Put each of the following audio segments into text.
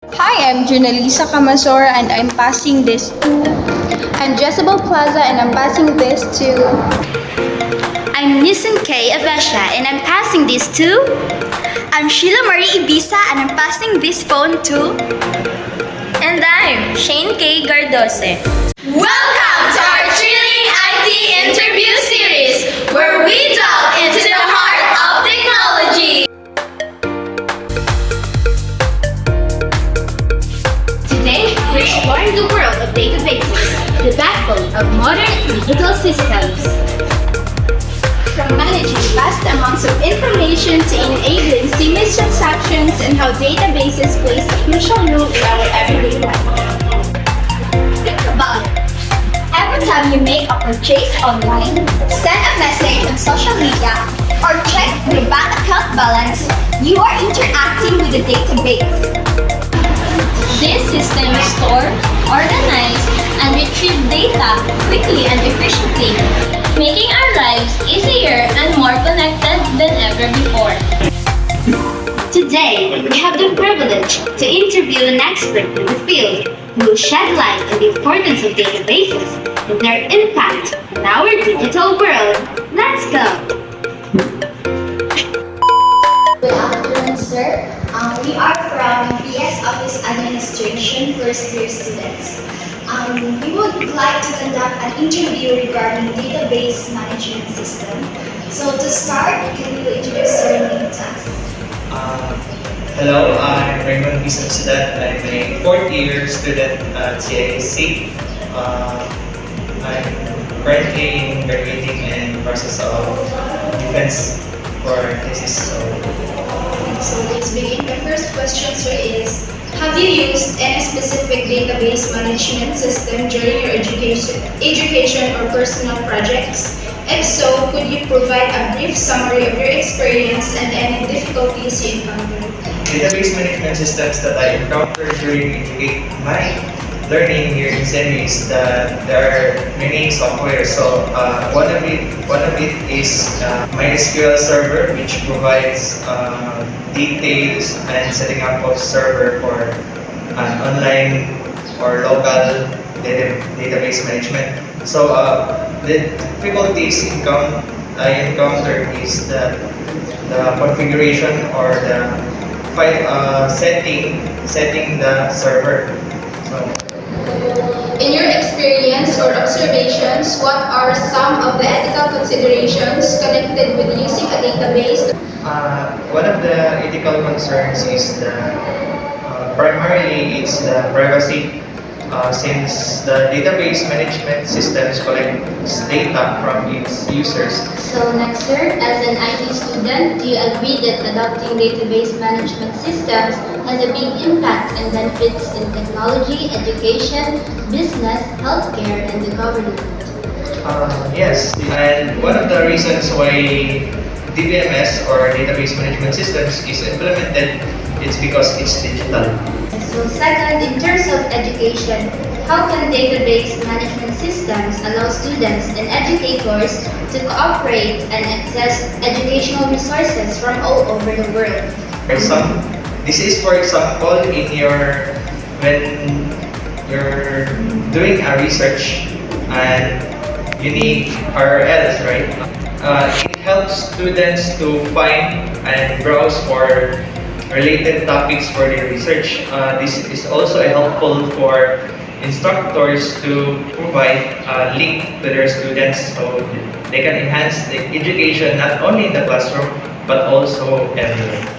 Hi, I'm Junalisa Camasor and I'm passing this to... I'm Jezebel Plaza and I'm passing this to... I'm Nisan K. Avesha and I'm passing this to... I'm Sheila Marie Ibiza and I'm passing this phone to... And I'm Shane K. Gardose. Welcome to our Thrilling IT Interview Series, where we delve into the heart of technology. Today, we're exploring the world of databases, the backbone of modern digital systems. From managing vast amounts of information to enabling seamless transactions and how databases plays a crucial role in our everyday life. Think about it. Every time you make a purchase online, send a message on social media, or check your bank account balance, you are interacting with the database. This system stores, organize, and retrieve data quickly and efficiently, making our lives easier and more connected than ever before. Today, we have the privilege to interview an expert in the field who will shed light on the importance of databases and their impact on our digital world. Let's go! Good afternoon, sir. We are from PS Office Administration first year students. We would like to conduct an interview regarding database management system. So to start, can you introduce your name to us? Hello, I'm Raymond Bisansudat. I'm a fourth year student at CISC. I'm currently graduating in process of defense for thesis. So let's begin. The first question, sir, is have you used any specific database management system during your education or personal projects? If so, could you provide a brief summary of your experience and any difficulties you encountered? Database management systems that I encountered during my learning here in SEMI is that there are many software. So one of it is MySQL Server, which provides details and setting up of server for an online or local database management. So the difficulties I encountered is the configuration or the file setting the server. So, In your experience or observations, what are some of the ethical considerations connected with using a database? one of the ethical concerns is primarily it's the privacy, since the database management systems collects data from its users. So next, sir, as an IT student, do you agree that adopting database management systems has a big impact and benefits in technology, education, business, healthcare, and the government? Yes, and one of the reasons why DBMS or database management systems is implemented is because it's digital. So second, in terms of education, how can database management systems allow students and educators to cooperate and access educational resources from all over the world? This is for example when you're doing a research and you need RLs, right? It helps students to find and browse for related topics for their research. This is also helpful for instructors to provide a link to their students so they can enhance the education not only in the classroom but also everywhere.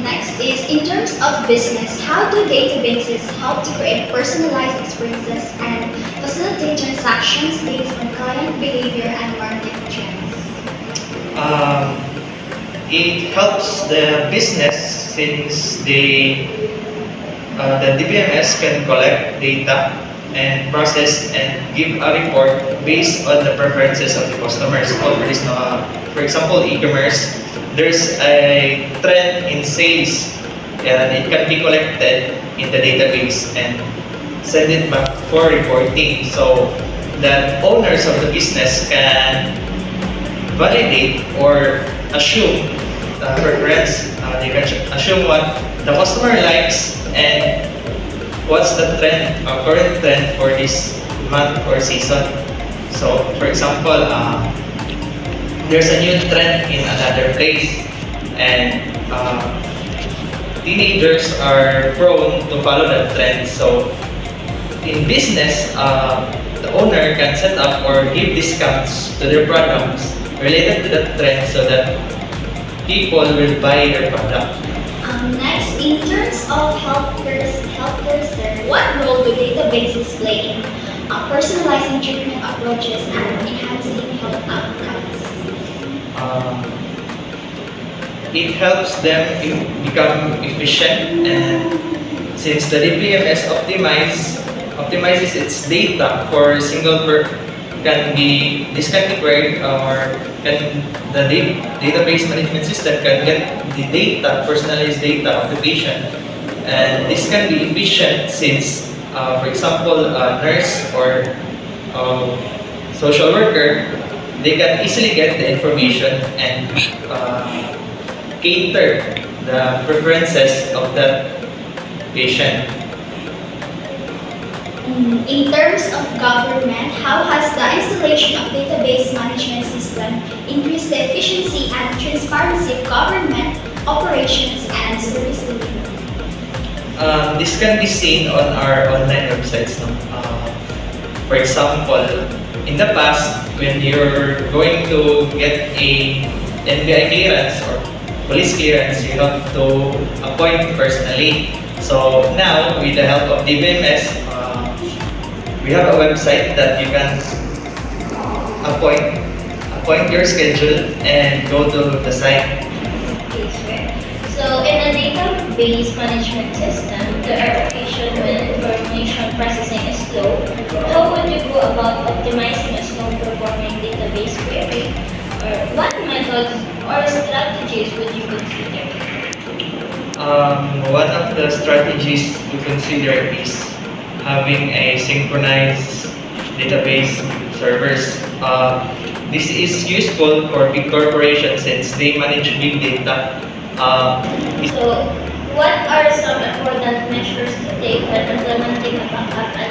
Next is, in terms of business, how do databases help to create personalized experiences and facilitate transactions based on client behavior and market trends? It helps the business since the DBMS can collect data and process and give a report based on the preferences of the customers. For example, e-commerce, there's a trend in sales and it can be collected in the database and send it back for reporting so that owners of the business can validate or assume preference they can assume what the customer likes and what's the trend, current trend for this month or season. So, for example, there's a new trend in another place, and teenagers are prone to follow that trend. So, in business, the owner can set up or give discounts to their products related to that trend so that people will buy their product. Next, in terms of healthcare center, what role do databases play in personalizing treatment approaches and enhancing health outcomes? It helps them become efficient, and since the DBMS optimizes its data for a single this can be queried, or the database management system can get the data, personalized data of the patient, and this can be efficient since, for example, a nurse or social worker, they can easily get the information and cater the preferences of that patient. In terms of government, how has the installation of database management system increased the efficiency and transparency of government operations and service delivery? This can be seen on our online websites. No? For example, in the past, when you're going to get a NBI clearance or police clearance, you have to appoint personally. So now, with the help of DBMS, we have a website that you can appoint your schedule and go to the site. Okay, sure. So in a database management system, there are occasions when information processing is slow. How would you go about optimizing a slow-performing database query? Or what methods or strategies would you consider? One of the strategies to consider is having a synchronized database servers. This is useful for big corporations since they manage big data. So, what are some important measures to take when implementing a backup and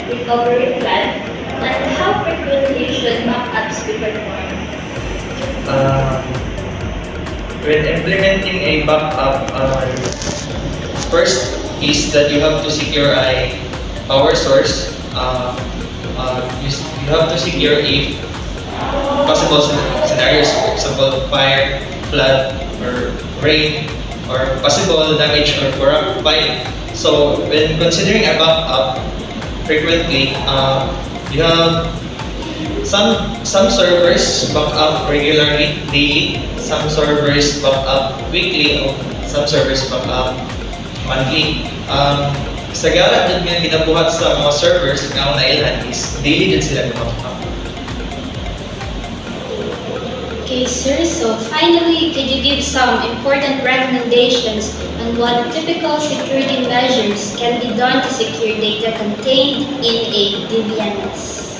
recovery plan? And how frequently should backups be performed? When implementing a backup, first is that you have to secure a power source. You have to secure if possible scenarios, for example, fire, flood, or rain, or possible damage or corrupt file. So when considering a backup, frequently you have some servers back up regularly, daily. Some servers back up weekly, or some servers back up monthly. Sagara din nga ginabuhat sa mga servers nga na ilan is daily din sila back up. Okay, sir. So finally, could you give some important recommendations on what typical security measures can be done to secure data contained in a DBMS?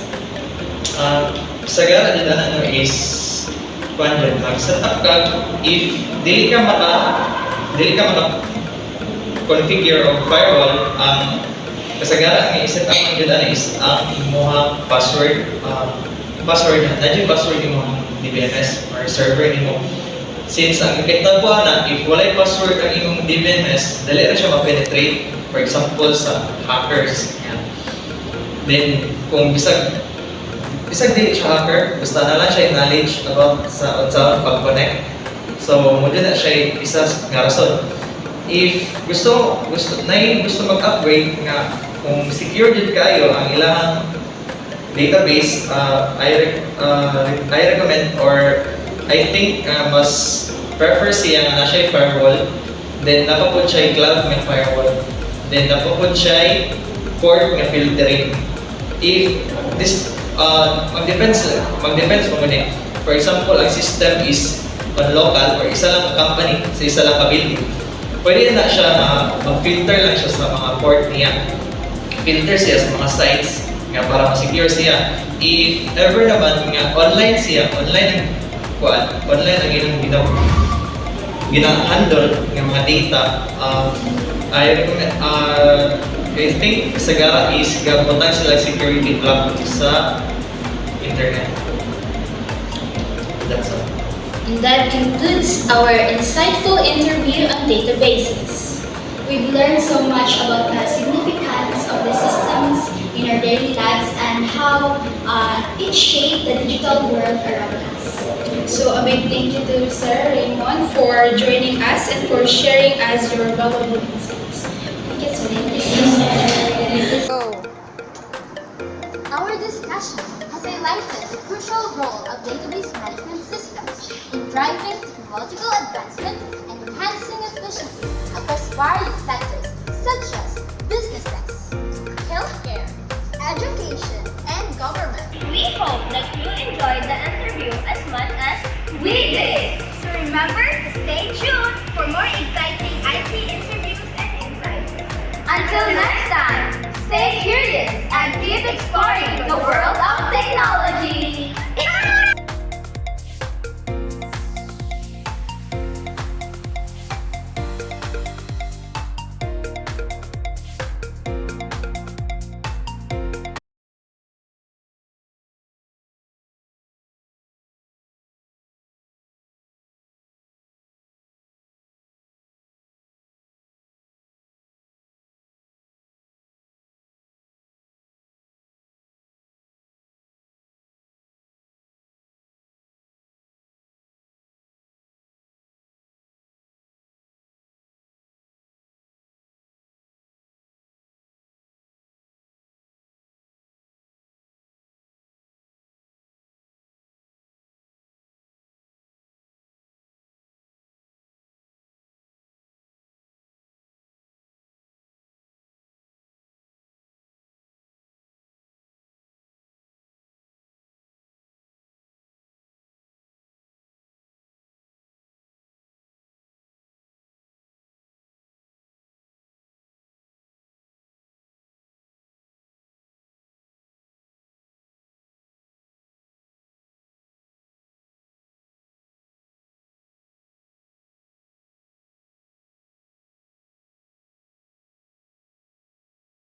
Sagara din ano is mag-set up ka if dili ka maka configure of firewall, kasagaran nga i-set up ang dito is ang imong password. Password na yung password mo DBMS or server nimo. Since ang kita po na if walay password ang imong DBMS, dali ra siya ma-penetrate. For example sa hackers. Yan. Then kung bisag dili siya hacker, basta na lang siya knowledge about sa pag-connect. So mo na siya isa nga rason. If gusto mag-upgrade nga kung secure jud kayo ang ilang database, I recommend or I think mas prefer siya nga na siya firewall, then napapod siya cloud nga firewall, then napapod siya port nga filtering. If this mag-depends mo muna. For example, ang system is on local or isa lang company sa isa lang ka-building. Pwede na siya mag-filter lang siya sa mga port niya. Filter siya sa mga sites nga para ma-secure siya. If ever naman nga online ang ilang gina-handle ng mga data. I think Sagara is potential security block sa internet. That's all. And that concludes our insightful interview on databases. We've learned so much about the significance of the systems in our daily lives and how it shaped the digital world around us. So a big thank you to Sir Raymond for joining us and for sharing us your valuable insights. Thank you, sir. Our discussion has highlighted the crucial role of database management systems in driving technological advancement and enhancing efficiency across various sectors such as businesses, healthcare, education, and government. We hope that you enjoyed the interview as much as we did. So remember to stay tuned.